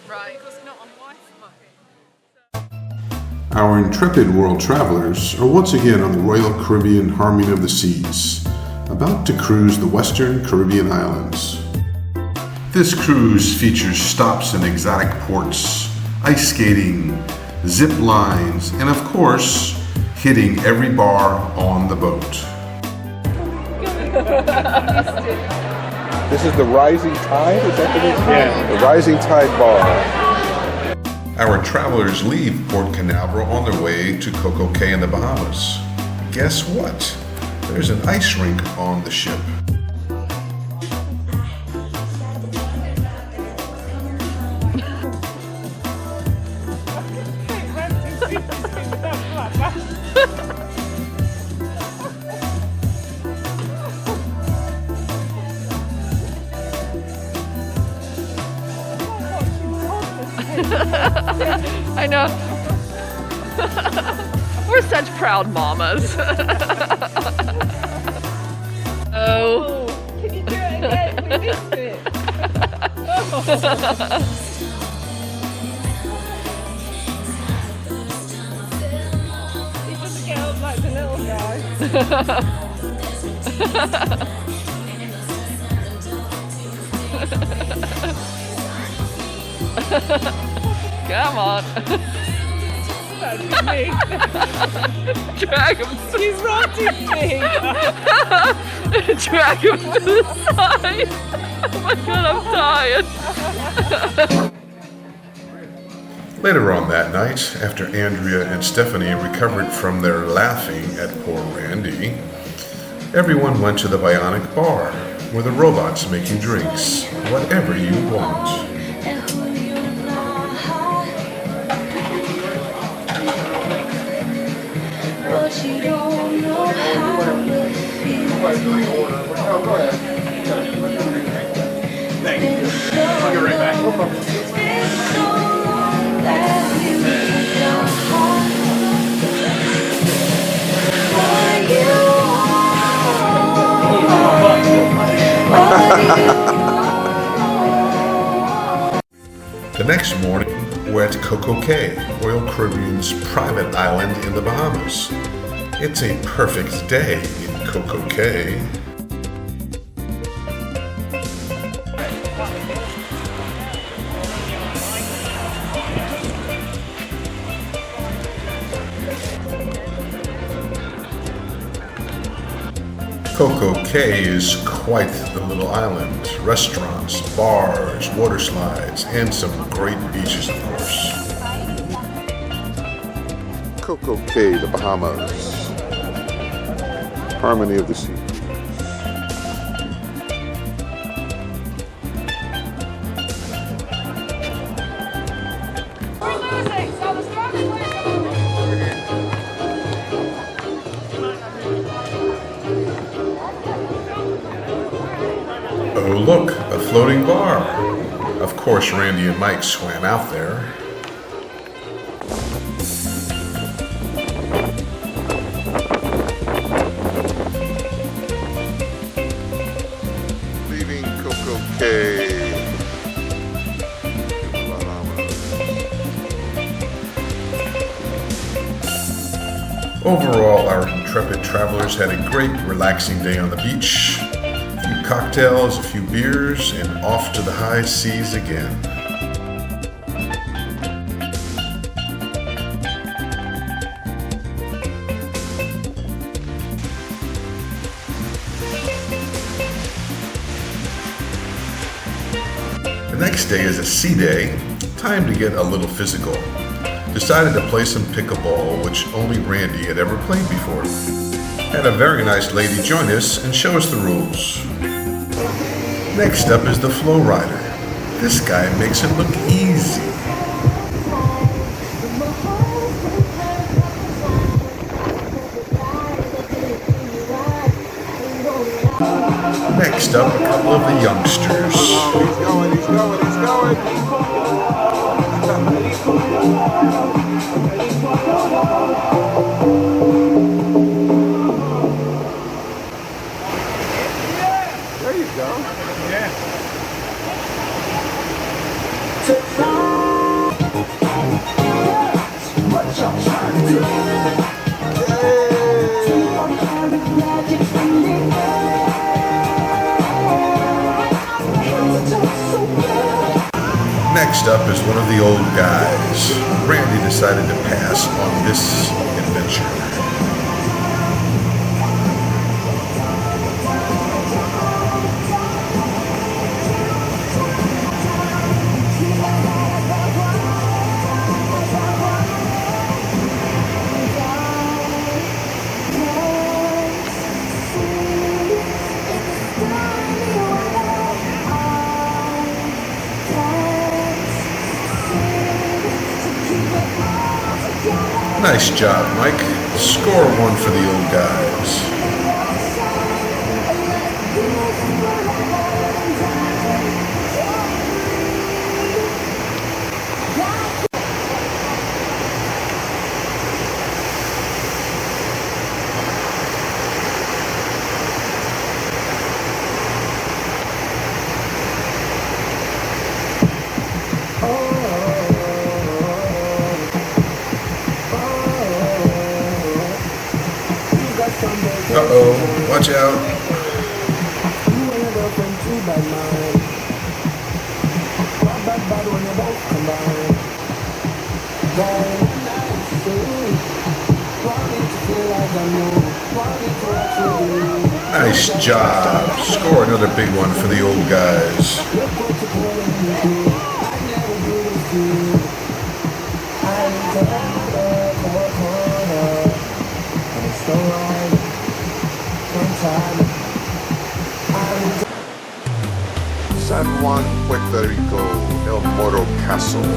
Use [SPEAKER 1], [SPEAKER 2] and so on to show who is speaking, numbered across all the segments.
[SPEAKER 1] Right. Because not on Wi-Fi.
[SPEAKER 2] Our intrepid world travelers are once again on the Royal Caribbean Harmony of the Seas, about to cruise the western Caribbean islands. This cruise features stops in exotic ports, ice skating, zip lines, and of course, hitting every bar on the boat.
[SPEAKER 3] This is the Rising Tide, is that the name?
[SPEAKER 4] Yeah.
[SPEAKER 3] The Rising Tide Bar.
[SPEAKER 2] Our travelers leave Port Canaveral on their way to Coco Cay in the Bahamas. Guess what? There's an ice rink on the ship.
[SPEAKER 1] I know. We're such proud mamas. Oh.
[SPEAKER 5] Can you do it again? We missed it. He just get up like the little guy.
[SPEAKER 1] Come on.
[SPEAKER 5] That's me.
[SPEAKER 1] Drag him.
[SPEAKER 5] He's rotting me.
[SPEAKER 1] Drag him to the side. Oh my god, I'm tired.
[SPEAKER 2] Later on that night, after Andrea and Stephanie recovered from their laughing at poor Randy, everyone went to the Bionic Bar, where the robot's making drinks, whatever you want.
[SPEAKER 6] But you don't know how it feels.
[SPEAKER 4] Thank you. I'll get right back.
[SPEAKER 6] It's been so long that you got home.
[SPEAKER 2] The next morning, we're at Coco Cay, Royal Caribbean's private island in the Bahamas. It's a perfect day in Coco Cay. Coco Cay is quite the little island. Restaurants, bars, water slides, and some great beaches, of course.
[SPEAKER 3] Coco Cay, the Bahamas. Harmony of the Sea.
[SPEAKER 2] Oh look, a floating bar. Of course, Randy and Mike swam out there.
[SPEAKER 3] Leaving Coco Cay. Bahamas.
[SPEAKER 2] Overall, our intrepid travelers had a great, relaxing day on the beach. A few cocktails, a few beers, and off to the high seas again. The next day is a sea day. Time to get a little physical. Decided to play some pickleball, which only Randy had ever played before. Had a very nice lady join us and show us the rules. Next up is the flow rider. This guy makes it look easy. Next up, a couple of the youngsters.
[SPEAKER 3] He's going, he's going, he's going. There you go.
[SPEAKER 4] Yeah.
[SPEAKER 6] to fly.
[SPEAKER 2] Next up is one of the old guys. Randy decided to pass on this adventure. Nice job, Mike. Score one for the old guys. Uh-oh, watch out. Nice job. Score another big one for the old guys.
[SPEAKER 3] San Juan, Puerto Rico, El Morro Castle. On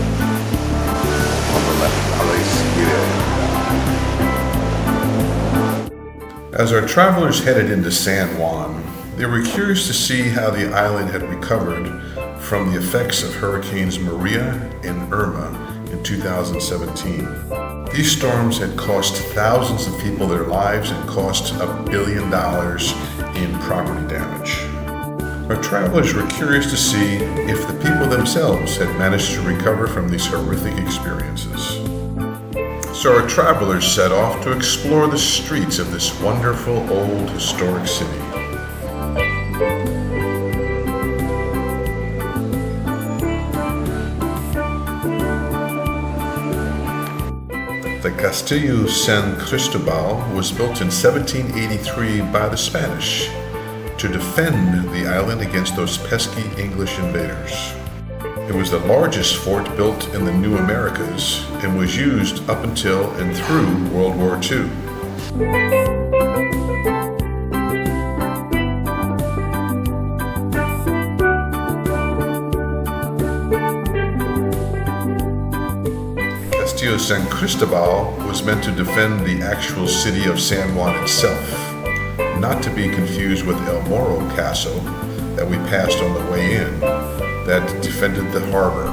[SPEAKER 3] the left, a la izquierda.
[SPEAKER 2] As our travelers headed into San Juan, they were curious to see how the island had recovered from the effects of Hurricanes Maria and Irma in 2017. These storms had cost thousands of people their lives and cost $1 billion in property damage. Our travelers were curious to see if the people themselves had managed to recover from these horrific experiences. So our travelers set off to explore the streets of this wonderful old historic city. The Castillo San Cristobal was built in 1783 by the Spanish to defend the island against those pesky English invaders. It was the largest fort built in the New Americas and was used up until and through World War II. Castillo San Cristobal was meant to defend the actual city of San Juan itself, not to be confused with El Morro Castle that we passed on the way in, that defended the harbor.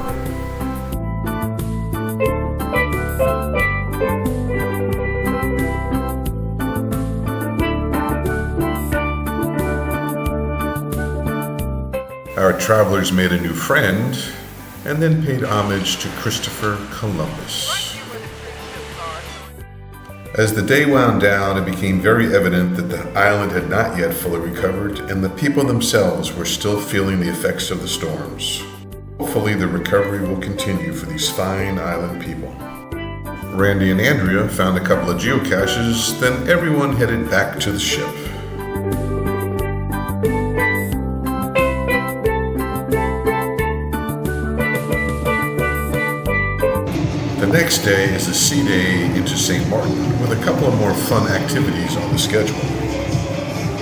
[SPEAKER 2] Our travelers made a new friend and then paid homage to Christopher Columbus. As the day wound down, it became very evident that the island had not yet fully recovered, and the people themselves were still feeling the effects of the storms. Hopefully, the recovery will continue for these fine island people. Randy and Andrea found a couple of geocaches, then everyone headed back to the ship. The next day is a sea day into St. Martin with a couple of more fun activities on the schedule.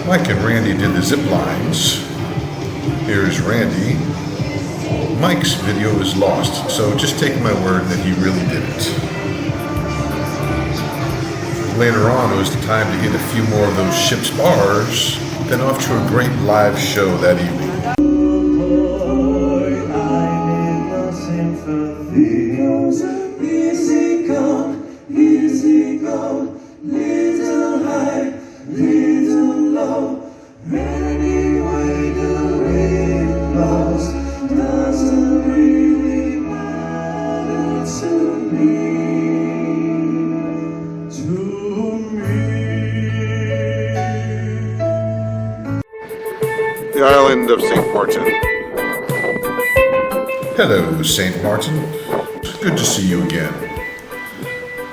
[SPEAKER 2] Mike and Randy did the zip lines. Here's Randy. Mike's video is lost, so just take my word that he really did it. Later on, it was the time to hit a few more of those ship's bars, then off to a great live show that evening.
[SPEAKER 6] Easy go, little high, little low. Anyway, the wind blows doesn't really matter to me.
[SPEAKER 3] island of St. Martin.
[SPEAKER 2] Hello, St. Martin. Good to see you again.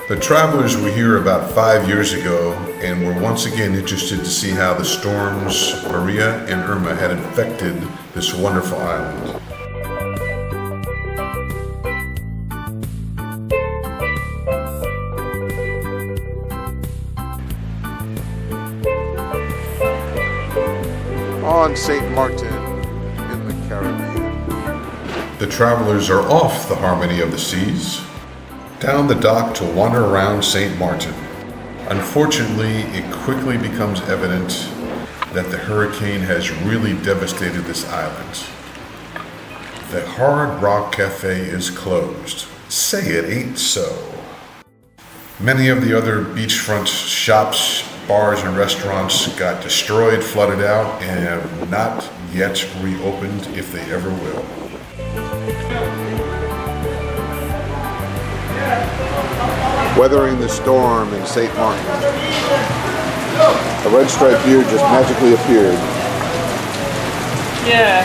[SPEAKER 2] The travelers were here about 5 years ago and were once again interested to see how the storms Maria and Irma had infected this wonderful island.
[SPEAKER 3] On St. Martin in the Caribbean.
[SPEAKER 2] The travelers are off the harmony of the seas, down the dock to wander around St. Martin. Unfortunately, it quickly becomes evident that the hurricane has really devastated this island. The Hard Rock Cafe is closed. Say it ain't so. Many of the other beachfront shops, bars, and restaurants got destroyed, flooded out, and have not yet reopened, if they ever will.
[SPEAKER 3] Weathering the storm in St. Martin. A red striped deer just magically appeared.
[SPEAKER 1] Yeah.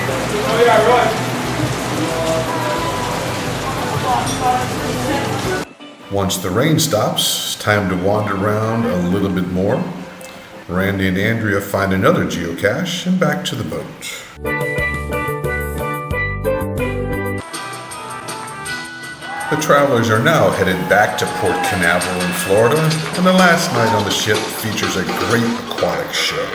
[SPEAKER 2] Once the rain stops, it's time to wander around a little bit more. Randy and Andrea find another geocache and back to the boat. The travelers are now headed back to Port Canaveral in Florida, and the last night on the ship features a great aquatic show.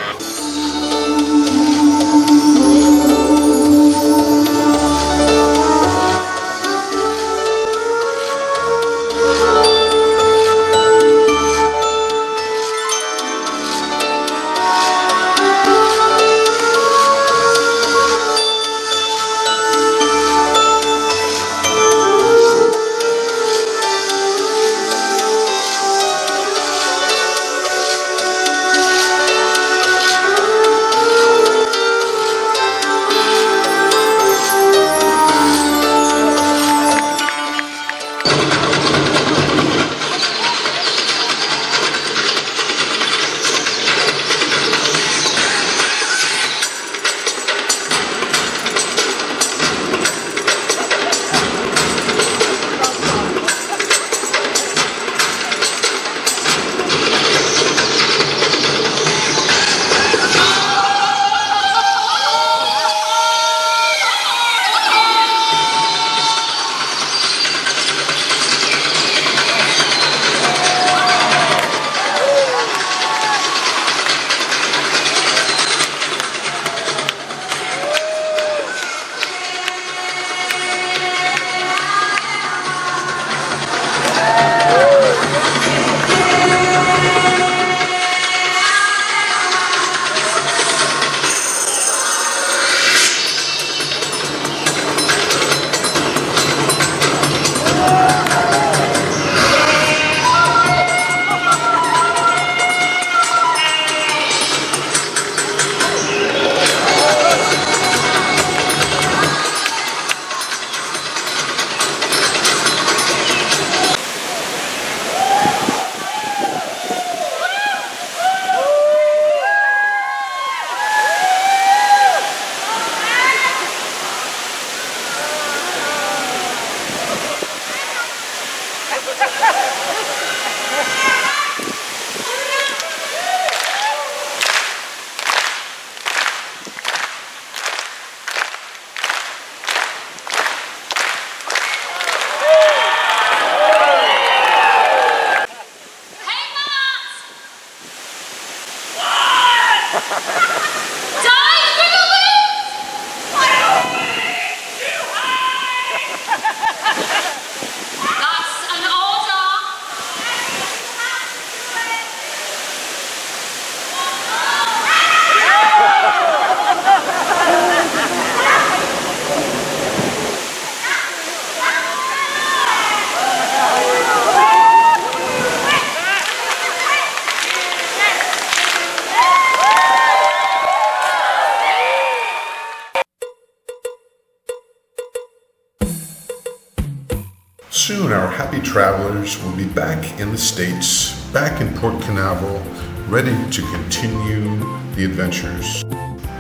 [SPEAKER 2] Soon our happy travelers will be back in the States, back in Port Canaveral, ready to continue the adventures.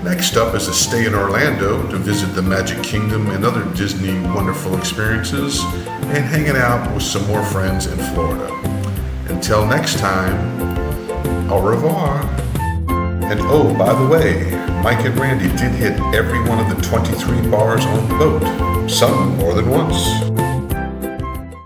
[SPEAKER 2] Next up is a stay in Orlando to visit the Magic Kingdom and other Disney wonderful experiences, and hanging out with some more friends in Florida. Until next time, au revoir. And oh, by the way, Mike and Randy did hit every one of the 23 bars on the boat, some more than once.